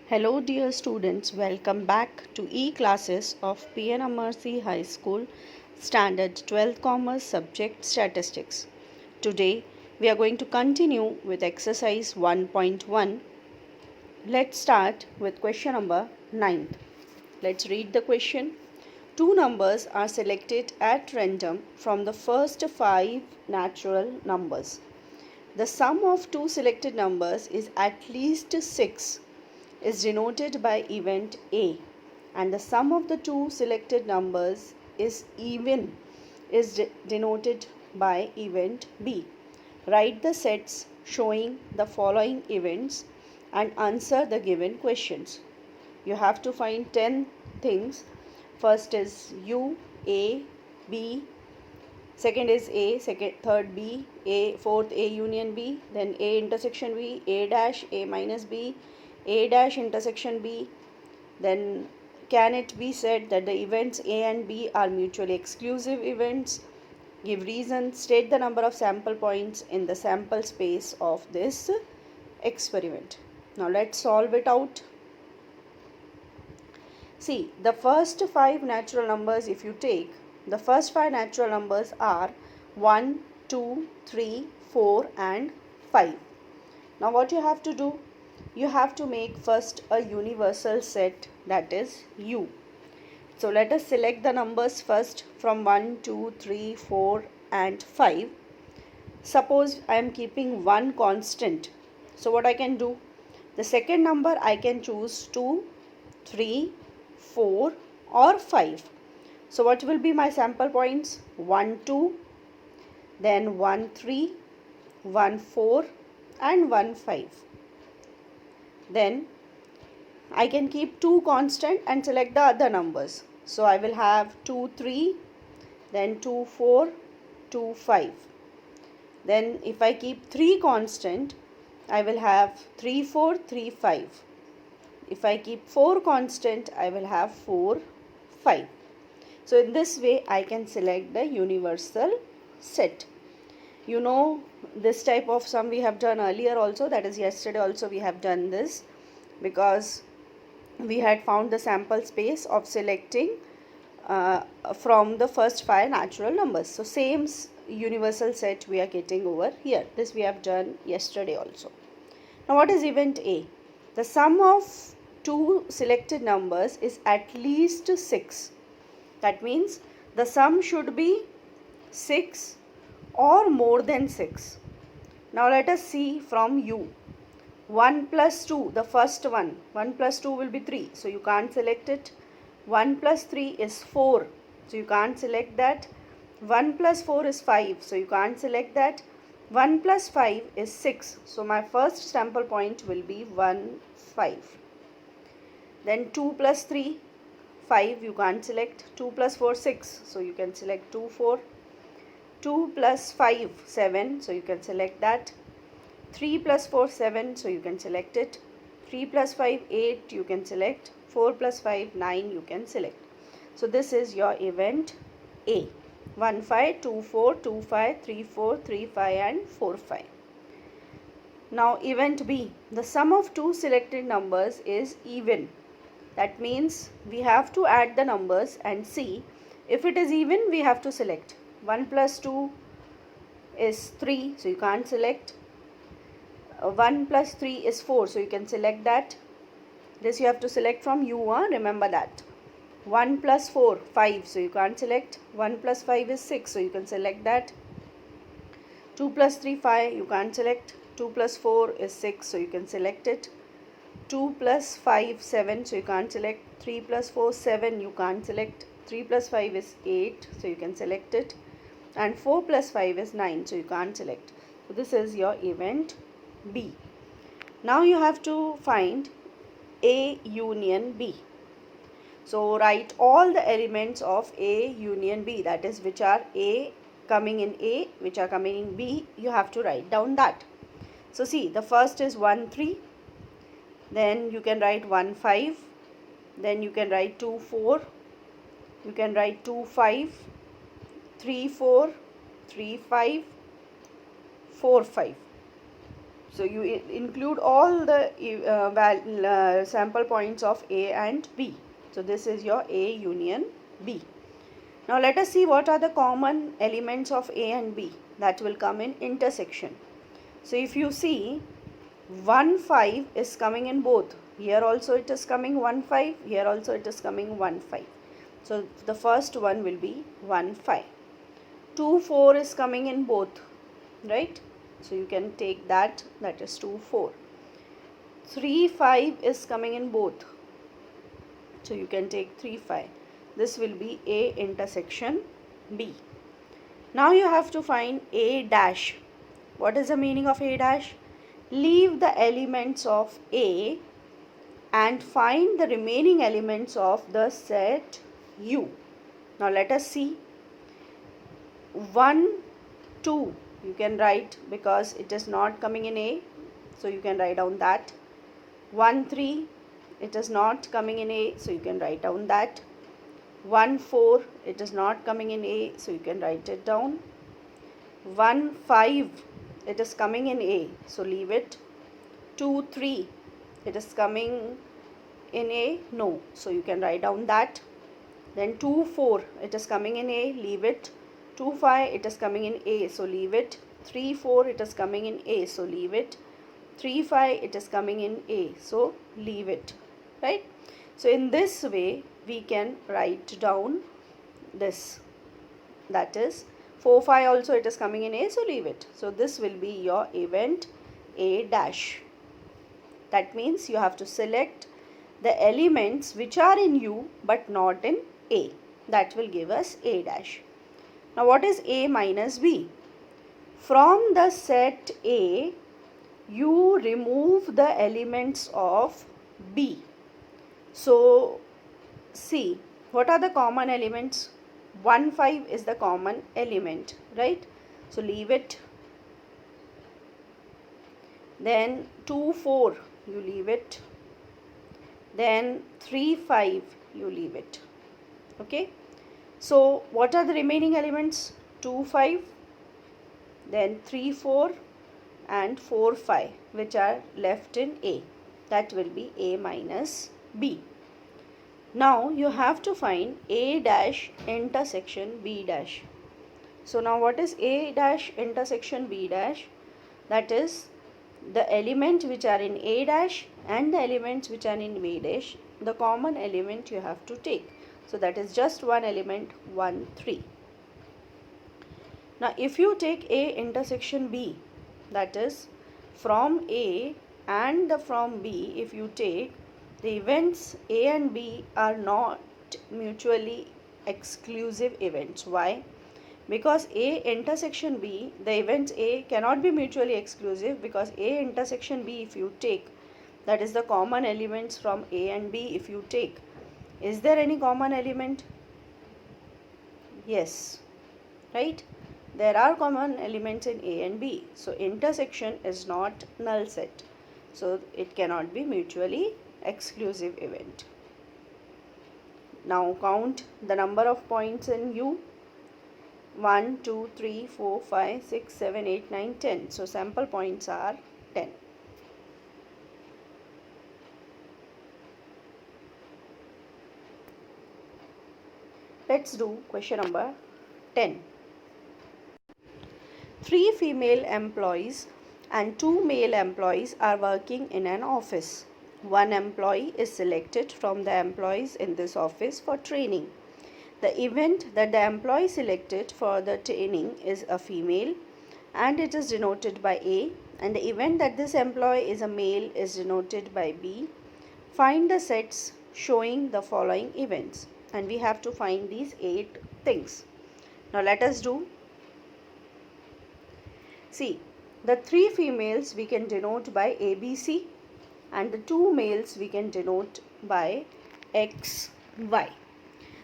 Hello dear students, welcome back to e-classes of PN Amarsi High School Standard 12th Commerce subject Statistics. Today we are going to continue with exercise 1.1. Let's start with question number 9. Let's read the question. Two numbers are selected at random from the first 5 natural numbers. The sum of two selected numbers is at least 6 is denoted by event A, and the sum of the two selected numbers is even is denoted by event B. Write the sets showing the following events and answer the given questions. You have to find 10 things. First is U, A, B, second is A, third B, fourth A union B, then A intersection B, A dash, A minus B, A dash intersection B. Then can it be said that the events A and B are mutually exclusive events? Give reason, state the number of sample points in the sample space of this experiment. Now let's solve it out. See, the first 5 natural numbers, if you take, the first 5 natural numbers are 1, 2, 3, 4 and 5. Now what you have to do? You have to make first a universal set, that is U. So let us select the numbers first from 1, 2, 3, 4 and 5. Suppose I am keeping one constant. So what I can do? The second number I can choose 2, 3, 4 or 5. So what will be my sample points? 1, 2, then 1, 3, 1, 4 and 1, 5. Then I can keep 2 constant and select the other numbers. So I will have 2, 3, then 2, 4, 2, 5. Then if I keep 3 constant, I will have 3, 4, 3, 5. If I keep 4 constant, I will have 4, 5. So in this way, I can select the universal set. You know, this type of sum we have done earlier also, that is yesterday also we have done this, because we had found the sample space of selecting from the first 5 natural numbers. So same universal set we are getting over here. This we have done yesterday also. Now what is event A? The sum of two selected numbers is at least 6. That means the sum should be 6 or more than 6. Now let us see from U. 1 plus 2, the first one. 1 plus 2 will be 3. So you can't select it. 1 plus 3 is 4. So you can't select that. 1 plus 4 is 5. So you can't select that. 1 plus 5 is 6. So my first sample point will be 1, 5. Then 2 plus 3, 5. You can't select. 2 plus 4, 6. So you can select 2, 4. 2 plus 5, 7. So you can select that. 3 plus 4, 7. So you can select it. 3 plus 5, 8. You can select. 4 plus 5, 9. You can select. So this is your event A. 1, 5, 2, 4, 2, 5, 3, 4, 3, 5 and 4, 5. Now event B. The sum of two selected numbers is even. That means we have to add the numbers and see if it is even, we have to select. 1 plus 2 is 3, so you can't select. 1 plus 3 is 4, so you can select that. This you have to select from U, remember that. 1 plus 4, 5, so you can't select. 1 plus 5 is 6, so you can select that. 2 plus 3, 5, you can't select. 2 plus 4 is 6, so you can select it. 2 plus 5, 7, so you can't select. 3 plus 4, 7, you can't select. 3 plus 5 is 8, so you can select it. And 4 plus 5 is 9, so you can't select. So this is your event B. Now you have to find A union B. So write all the elements of A union B, that is which are A coming in A, which are coming in B, you have to write down that. So see, the first is 1, 3, then you can write 1, 5, then you can write 2, 4, you can write 2, 5, 3, 4, 3, 5, 4, 5. So you include all the sample points of A and B. So this is your A union B. Now let us see what are the common elements of A and B that will come in intersection. So if you see 1 5 is coming in both. Here also it is coming 1 5. Here also it is coming 1 5. So the first one will be 1 5. 2 4 is coming in both, right? So you can take that is 2 4. 3 5 is coming in both. So you can take 3 5. This will be A intersection B. Now you have to find A dash. What is the meaning of A dash? Leave the elements of A and find the remaining elements of the set U. Now let us see. 1 2 you can write because it is not coming in A, so you can write down that. 1 3 it is not coming in A, so you can write down that. 1 4 it is not coming in A, so you can write it down. 1 5 it is coming in A, so leave it. 2 3 it is coming in A, no, so you can write down that. Then 2 4 it is coming in A, leave it. 2 5 it is coming in A, so leave it. 3 4 it is coming in A, so leave it. 3 5 it is coming in A, so leave it, right? So in this way we can write down this, that is 4 5 also it is coming in A, so leave it. So this will be your event A dash. That means you have to select the elements which are in U but not in A. That will give us A dash. Now what is A minus B? From the set A, you remove the elements of B. So see, what are the common elements? 1 5 is the common element, right? So leave it. Then 2 4 you leave it. Then 3 5 you leave it. Okay. So what are the remaining elements? 2 5, then 3 4 and 4 5, which are left in A. That will be A minus B. Now you have to find A dash intersection B dash. So now what is A dash intersection B dash? That is the element which are in A dash and the elements which are in B dash. The common element you have to take. So that is just one element, 1 3. Now if you take A intersection B, that is from A and from B, if you take the events A and B are not mutually exclusive events. Why? Because A intersection B, the events A cannot be mutually exclusive, because A intersection B if you take, that is the common elements from A and B if you take. Is there any common element? Yes, right? There are common elements in A and B. So intersection is not null set. So it cannot be mutually exclusive event. Now count the number of points in U. 1, 2, 3, 4, 5, 6, 7, 8, 9, 10. So sample points are 10. Let's do question number 10. 3 female employees and 2 male employees are working in an office. One employee is selected from the employees in this office for training. The event that the employee selected for the training is a female and it is denoted by A, and the event that this employee is a male is denoted by B. Find the sets showing the following events, and we have to find these 8 things. Now let us do. See, the 3 females we can denote by ABC and the 2 males we can denote by XY.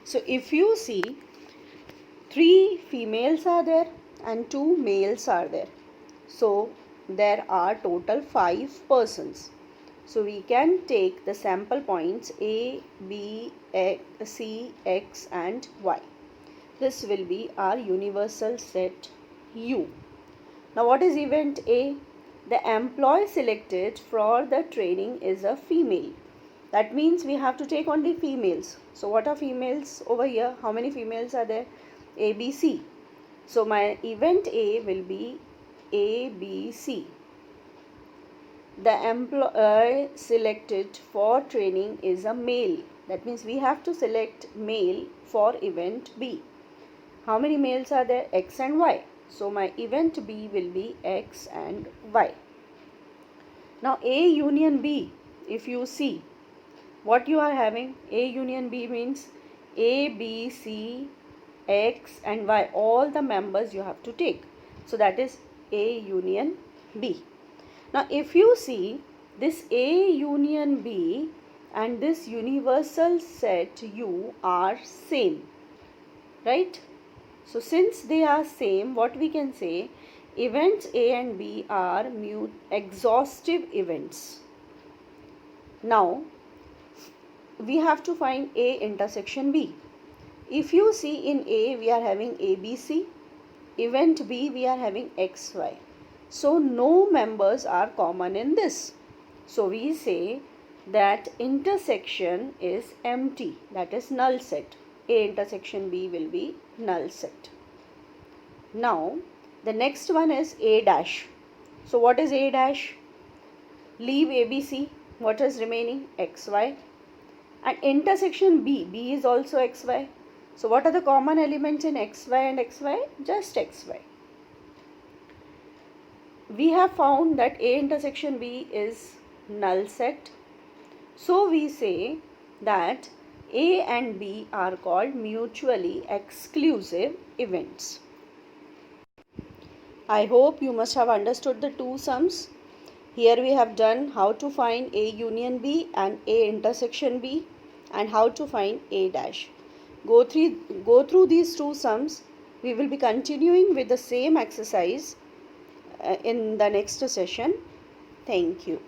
So if you see, 3 females are there and 2 males are there. So there are total 5 persons. So we can take the sample points A, B, C, X and Y. This will be our universal set U. Now what is event A? the employee selected for the training is a female. That means we have to take only females. So what are females over here? How many females are there? A, B, C. So my event A will be A, B, C. The employee selected for training is a male. That means we have to select male for event B. How many males are there? X and Y. So my event B will be X and Y. Now A union B, if you see what you are having, A union B means A, B, C, X and Y, all the members you have to take. So that is A union B. Now if you see this A union B and this universal set U are same, right? So since they are same, what we can say, events A and B are exhaustive events. Now we have to find A intersection B. If you see in A we are having ABC, event B we are having XY. So no members are common in this. So we say that intersection is empty, that is null set. A intersection B will be null set. Now the next one is A dash. So what is A dash? Leave ABC. What is remaining? XY. And intersection B. B is also XY. So what are the common elements in XY and XY? Just XY. We have found that A intersection B is null set. So we say that A and B are called mutually exclusive events. I hope you must have understood the two sums. Here we have done how to find A union B and A intersection B and how to find A dash. Go through these two sums. We will be continuing with the same exercise in the next session. Thank you.